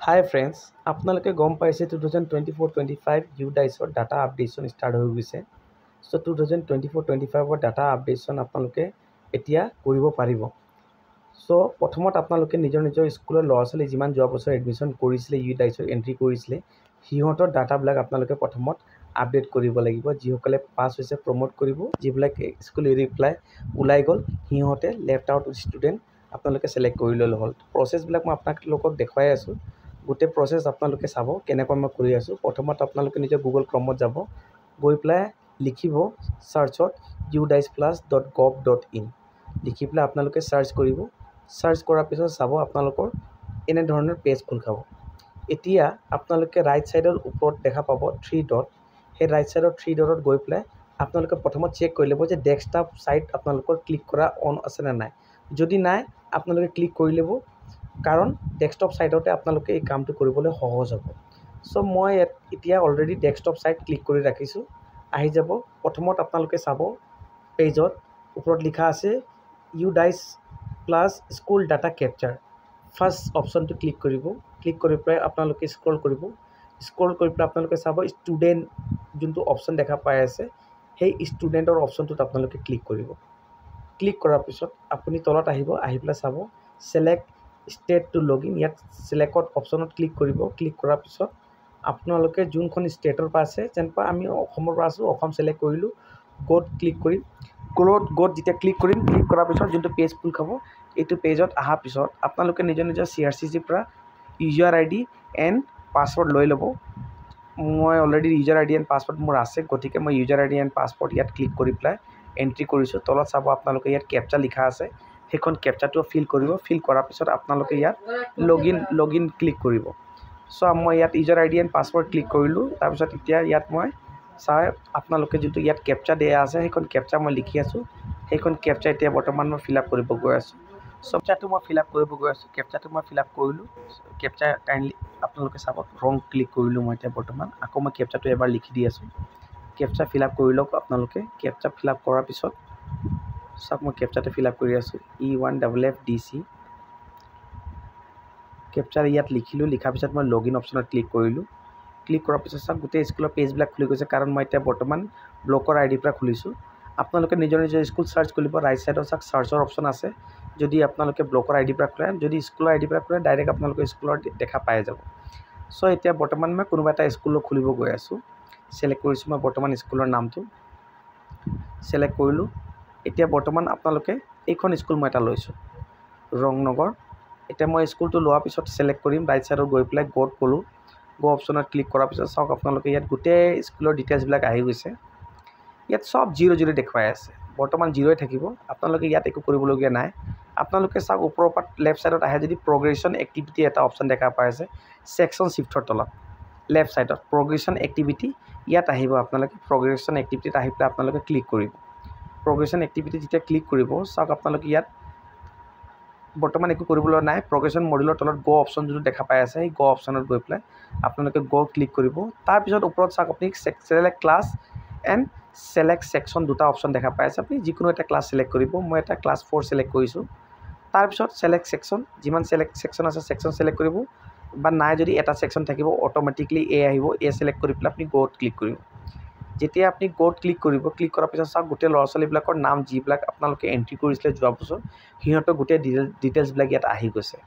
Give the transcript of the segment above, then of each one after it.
Hi friends, আপোনালোকে গম পাইছে 2024-25 UDICৰ ডাটা আপডেটন ষ্টাৰ্ট হৈ গৈছে। সো 2024-25ৰ ডাটা আপডেটন আপোনালোকে এতিয়া কৰিব পাৰিব। সো প্ৰথমত আপোনালোকে নিজৰ স্কুলৰ ল'ৰা-ছোৱালী যিমান যোৱা বছৰ এডমিশ্যন কৰিছিলে UDICৰ এন্ট্ৰি কৰিছিলে সিহঁতৰ ডাটাবিলাক আপোনালোকে প্ৰথমত আপডেট কৰিব লাগিব। যিসকলে পাছ হৈছে প্ৰমোট কৰিব, যিবিলাক স্কুল এৰি পেলাই ওলাই গ'ল সিহঁতে লেফ্ট আউট ষ্টুডেণ্ট আপোনালোকে সিলেক্ট কৰি ল'লে হ'ল। প্ৰচেছবিলাক মই আপোনালোকক দেখুৱাই আছোঁ। গোটেই প্ৰচেছ আপোনালোকে চাব কেনেকৈ মই কৰি আছোঁ। প্ৰথমত আপোনালোকে নিজৰ গুগল ক্ৰমত যাব, গৈ পেলাই লিখিব সাৰ্চত udiceplus.gov.in লিখি পেলাই আপোনালোকে সাৰ্চ কৰিব। সাৰ্চ কৰাৰ পিছত চাব আপোনালোকৰ এনে ধৰণৰ পেজ খোল খাব। এতিয়া আপোনালোকে ৰাইট সাইডৰ ওপৰত দেখা পাব 3 ডট। সেই ৰাইট সাইডৰ 3 ডটত গৈ পেলাই আপোনালোকে প্ৰথমত চেক কৰি ল'ব যে ডেস্কটপ সাইট আপোনালোকৰ ক্লিক কৰা অন আছে নে নাই। যদি নাই আপোনালোকে ক্লিক কৰি ল'ব, কাৰণ ডেস্কটপ সাইটতে আপোনালোকে এই কামটো কৰিবলৈ সহজ হ'ব। সো মই এতিয়া অলৰেডি ডেস্কটপ সাইট ক্লিক কৰি ৰাখিছোঁ। আহি যাব, প্ৰথমত আপোনালোকে চাব পেজত ওপৰত লিখা আছে UDICE plus school data capture. First অপশ্যনটো ক্লিক কৰিব। ক্লিক কৰি পেলাই আপোনালোকে স্ক্ৰল কৰিব। স্ক্ৰল কৰি পেলাই আপোনালোকে চাব ষ্টুডেণ্ট যোনটো অপশ্যন দেখা পাই আছে, সেই ষ্টুডেণ্টৰ অপশ্যনটোত আপোনালোকে ক্লিক কৰিব। ক্লিক কৰাৰ পিছত আপুনি তলত আহিব, আহি পেলাই চাব select state to login, ইয়াত select অপশ্যনত ক্লিক কৰিব। ক্লিক কৰাৰ পিছত আপোনালোকে যোনখন ষ্টেটৰ পৰা আছে, যেনেকৈ আমি অসমৰ পৰা আছোঁ অসম সিলেক্ট কৰিলোঁ, গ'ত ক্লিক কৰিম। গ'ত যেতিয়া ক্লিক কৰিম, ক্লিক কৰাৰ পিছত যোনটো পেজ খোল খাব, এইটো পেজত অহাৰ পিছত আপোনালোকে নিজৰ CRCCৰ পৰা ইউজাৰ ID এণ্ড পাছৱৰ্ড লৈ ল'ব। মই already user ID and password মোৰ আছে, গতিকে মই ইউজাৰ ID এণ্ড পাছৱৰ্ড ইয়াত ক্লিক কৰি পেলাই এণ্ট্ৰি কৰিছোঁ। তলত চাব আপোনালোকে ইয়াত কেপচা লিখা আছে, সেইখন কেপচাটো ফিল কৰিব। ফিল কৰাৰ পিছত আপোনালোকে ইয়াত লগইন ক্লিক কৰিব। সো মই ইয়াত user ID and password click কৰিলোঁ। তাৰপিছত এতিয়া ইয়াত মই আপোনালোকে যোনটো ইয়াত কেপচা দিয়া আছে সেইখন কেপচা মই লিখি আছোঁ। সেইখন কেপচা এতিয়া বৰ্তমান মই ফিল আপ কৰিব গৈ আছোঁ। কেপচাটো মই ফিল আপ কৰিব গৈ আছোঁ। কেপচাটো মই ফিল আপ কৰিলোঁ। কেপচা কাইণ্ডলি আপোনালোকে চাব ৰং ক্লিক কৰিলোঁ মই এতিয়া বৰ্তমান। আকৌ মই কেপচাটো এবাৰ লিখি দি আছোঁ। কেপচা ফিল আপ কৰি লওক আপোনালোকে। কেপচা ফিল আপ কৰাৰ পিছত চাওক মই কেপচাটো ফিল আপ কৰি আছোঁ E1FFDC। কেপচাৰ ইয়াত লিখিলোঁ। লিখাৰ পিছত মই লগইন অপশ্যনত ক্লিক কৰিলোঁ। ক্লিক কৰাৰ পিছত চাওক গোটেই স্কুলৰ পেজবিলাক খুলি গৈছে, কাৰণ মই এতিয়া বৰ্তমান ব্লকৰ ID পৰা খুলিছোঁ। আপোনালোকে নিজৰ স্কুল চাৰ্চ কৰিব। ৰাইট ছাইডত চাওক চাৰ্চৰ অপশ্যন আছে। যদি আপোনালোকে ব্লকৰ ID পৰা খোলে, যদি স্কুলৰ ID পৰা খোলে ডাইৰেক্ট আপোনালোকে স্কুলৰ দেখা পাই যাব। সো এতিয়া বৰ্তমান মই কোনোবা এটা স্কুলৰ খুলিব গৈ আছোঁ। সিলেক্ট কৰিছোঁ মই বৰ্তমান স্কুলৰ নামটো, সিলেক্ট কৰিলোঁ। এতিয়া বৰ্তমান আপোনালোকে এইখন স্কুল মই এটা লৈছোঁ, ৰংনগৰ। এতিয়া মই স্কুলটো লোৱাৰ পিছত সিলেক্ট কৰিম। ৰাইট ছাইডত গৈ পেলাই গ'ত ক'লোঁ। গো অপশ্যনত ক্লিক কৰাৰ পিছত চাওক আপোনালোকে ইয়াত গোটেই স্কুলৰ ডিটেইলছবিলাক আহি গৈছে। ইয়াত সব 0 দেখুৱাই আছে, বৰ্তমান 0 থাকিব। আপোনালোকে ইয়াত একো কৰিবলগীয়া নাই। আপোনালোকে চাওক ওপৰৰ পৰা লেফ্ট ছাইডত আহে যদি প্ৰগ্ৰেশ্যন এক্টিভিটি এটা অপশ্যন দেখা পাই আছে ছেকশ্যন শিফ্টৰ তলত লেফ্ট ছাইডত প্ৰগ্ৰেশ্যন এক্টিভিটি, ইয়াত আহিব। আপোনালোকে প্ৰগ্ৰেশ্যন এক্টিভিটিত আহি পেলাই আপোনালোকে ক্লিক কৰিব। প্ৰগ্ৰেশ্যন এক্টিভিটি যেতিয়া ক্লিক কৰিব চাওক আপোনালোকে ইয়াত বৰ্তমান একো কৰিবলৈ নাই। প্ৰগ্ৰেশ্যন মডিউলৰ তলত গো অপশ্যন যোনটো দেখা পাই আছে, সেই গো অপশ্যনত গৈ পেলাই আপোনালোকে গো ক্লিক কৰিব। তাৰপিছত ওপৰত চাওক আপুনি select class and select section দুটা অপশ্যন দেখা পাই আছে। আপুনি যিকোনো এটা ক্লাছ সিলেক্ট কৰিব। মই এটা ক্লাছ 4 সিলেক্ট কৰিছোঁ। তাৰপিছত select section, যিমান select section আছে section সিলেক্ট কৰিব, বা নাই যদি এটা section থাকিব অট'মেটিকলি আহিব। সিলেক্ট কৰি পেলাই আপুনি গোত ক্লিক কৰিব। যেতিয়া আপুনি গোত ক্লিক কৰিব, ক্লিক কৰাৰ পিছত চাওক গোটেই ল'ৰা ছোৱালীবিলাকৰ নাম যিবিলাক আপোনালোকে এণ্ট্ৰি কৰিছিলে যোৱা বছৰ, সিহঁতৰ গোটেই ডিটেইলছবিলাক ইয়াত আহি গৈছে।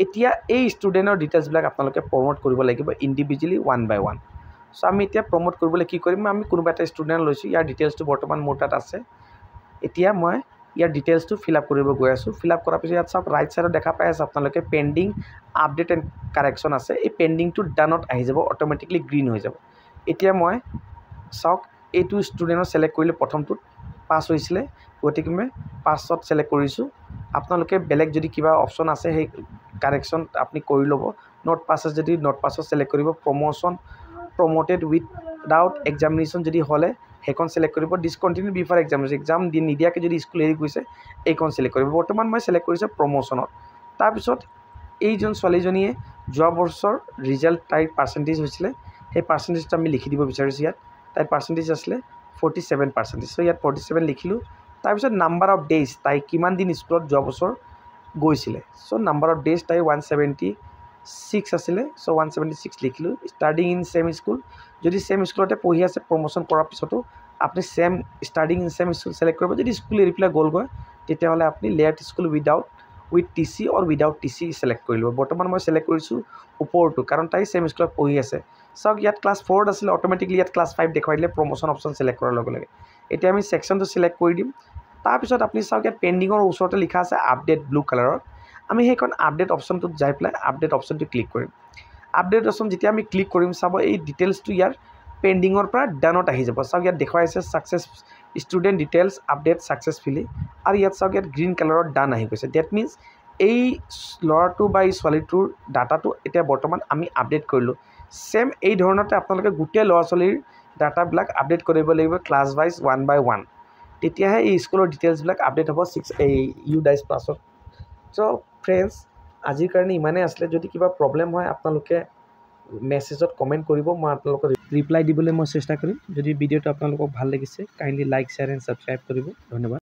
এতিয়া এই ষ্টুডেণ্টৰ ডিটেইলছবিলাক আপোনালোকে প্ৰমোট কৰিব লাগিব ইণ্ডিভিজুৱেলি 1 by 1। সো আমি এতিয়া প্ৰমোট কৰিবলৈ কি কৰিম, আমি কোনোবা এটা ষ্টুডেণ্ট লৈছোঁ, ইয়াৰ ডিটেইলছটো বৰ্তমান মোৰ তাত আছে। এতিয়া মই ইয়াৰ ডিটেইলছটো ফিল আপ কৰিব গৈ আছোঁ। ফিল আপ কৰাৰ পিছত ইয়াত চাওক ৰাইট ছাইডত দেখা পাই আছে আপোনালোকে পেণ্ডিং আপডেট এণ্ড কাৰেকশ্যন আছে। এই পেণ্ডিংটো ডানত আহি যাব, অট'মেটিকলি গ্ৰীণ হৈ যাব। এতিয়া মই চাওক এইটো ষ্টুডেণ্টৰ সিলেক্ট কৰিলোঁ, প্ৰথমটোত পাছ হৈছিলে, গতিকে মই পাছত সিলেক্ট কৰিছোঁ। আপোনালোকে বেলেগ যদি কিবা অপশ্যন আছে সেই কাৰেকশ্যন আপুনি কৰি ল'ব। নট পাছ যদি নট পাছত সিলেক্ট কৰিব। প্ৰমোটেড উইদাউট এক্সামিনেশ্যন যদি হ'লে সেইখন সিলেক্ট কৰিব। ডিছকণ্টিনিউ বিফৰ এক্সামিনেশ্যন, এক্সাম নিদিয়াকৈ যদি স্কুল এৰি গৈছে এইখন সিলেক্ট কৰিব। বৰ্তমান মই সিলেক্ট কৰিছোঁ প্ৰমোশ্যনত। তাৰপিছত এইজন ছোৱালীজনীয়ে যোৱা বছৰ ৰিজাল্ট তাইৰ পাৰ্চেণ্টেজ হৈছিলে, সেই পাৰ্চেণ্টেজটো আমি লিখি দিব বিচাৰিছোঁ। ইয়াত তাইৰ পাৰ্চেণ্টেজ আছিলে 47%। সো ইয়াত 47 লিখিলোঁ। তাৰপিছত নাম্বাৰ অফ ডেইজ, তাই কিমান দিন স্কুলত যোৱা বছৰ গৈছিলে। সো নাম্বাৰ অফ ডেইজ তাই 170 6 আছিলে চ' 176 লিখিলোঁ ষ্টাৰ্টিং ইন ছেম স্কুল যদি ছেম স্কুলতে পঢ়ি আছে প্ৰমোশ্যন কৰাৰ পিছতো আপুনি same starting in same school select কৰিব যদি স্কুল এৰি পেলাই গ'লগৈ তেতিয়াহ'লে আপুনি left school with T C or without T C select কৰি ল'ব বৰ্তমান মই ছিলেক্ট কৰিছোঁ ওপৰটো কাৰণ তাই ছেম স্কুলত পঢ়ি আছে চাওক ইয়াত ক্লাছ 4 আছিলে অট'মেটিকলি ইয়াত ক্লাছ 5 দেখুৱাই দিলে প্ৰমোশ্যন অপশ্যন ছিলেক্ট কৰাৰ লগে লগে এতিয়া আমি ছেকশ্যনটো ছিলেক্ট কৰি দিম তাৰপিছত আপুনি চাওক ইয়াত পেণ্ডিঙৰ ওচৰতে লিখা আছে আপডেট ব্লু কালাৰত আমি সেইখন আপডেট অপশ্যনটোত যাই পেলাই আপডেট অপশ্যনটো ক্লিক কৰিম আপডেট অপশ্যন যেতিয়া আমি ক্লিক কৰিম চাব এই ডিটেইলছটো ইয়াৰ পেণ্ডিঙৰ পৰা ডানত আহি যাব চাওক ইয়াত দেখুৱাই আছে success student details update successfully আৰু ইয়াত চাওক ইয়াত গ্ৰীণ কালাৰত ডান আহি গৈছে ডেট মিনছ এই ল'ৰাটো বা এই ছোৱালীটোৰ ডাটাটো এতিয়া বৰ্তমান আমি আপডেট কৰিলোঁ ছেম এই ধৰণতে আপোনালোকে গোটেই ল'ৰা ছোৱালীৰ ডাটাবিলাক আপডেট কৰিব লাগিব ক্লাছ ৱাইজ 1 by 1 তেতিয়াহে এই স্কুলৰ ডিটেইলছবিলাক আপডেট হ'ব এই UDICE প্লাছত চ' ফ্ৰেণ্ডছ আজিৰ কাৰণে ইমানেই আছিলে যদি কিবা প্ৰব্লেম হয় আপোনালোকে মেছেজত কমেণ্ট কৰিব মই আপোনালোকক ৰিপ্লাই দিবলৈ মই চেষ্টা কৰিম যদি ভিডিঅ'টো আপোনালোকক ভাল লাগিছে kindly like share and subscribe কৰিব ধন্যবাদ